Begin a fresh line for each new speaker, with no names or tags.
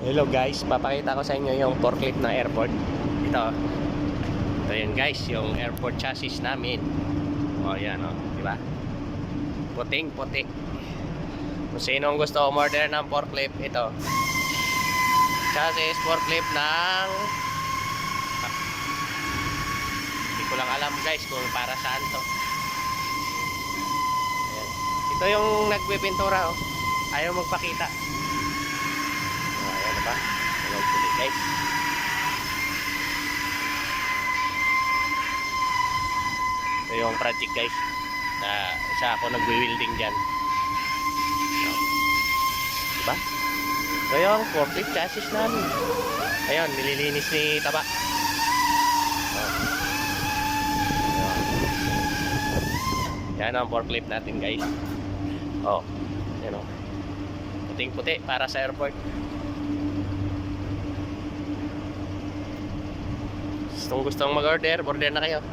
Hello guys, papakita ko sa inyo yung forklift ng airport. Ito. Ito yun guys, yung airport chassis namin. O yan o, di ba? Puting puti. Kung sino ang gusto umorder ng forklift, ito. Chassis forklift ng hindi ko lang alam guys kung para saan to. Ayan. Ito yung nagpipintura oh. Ayaw magpakita. Ayan ba? Hello puli guys. Ito yung project guys. Na isa ako nagwi-welding dyan. Diba? Ito yung forklift chassis namin. Ayun, nililinis ni Taba. Yan ang forklift natin guys. Oh, yan o. Puting puti para sa airport. Gustong mag-order, order na kayo.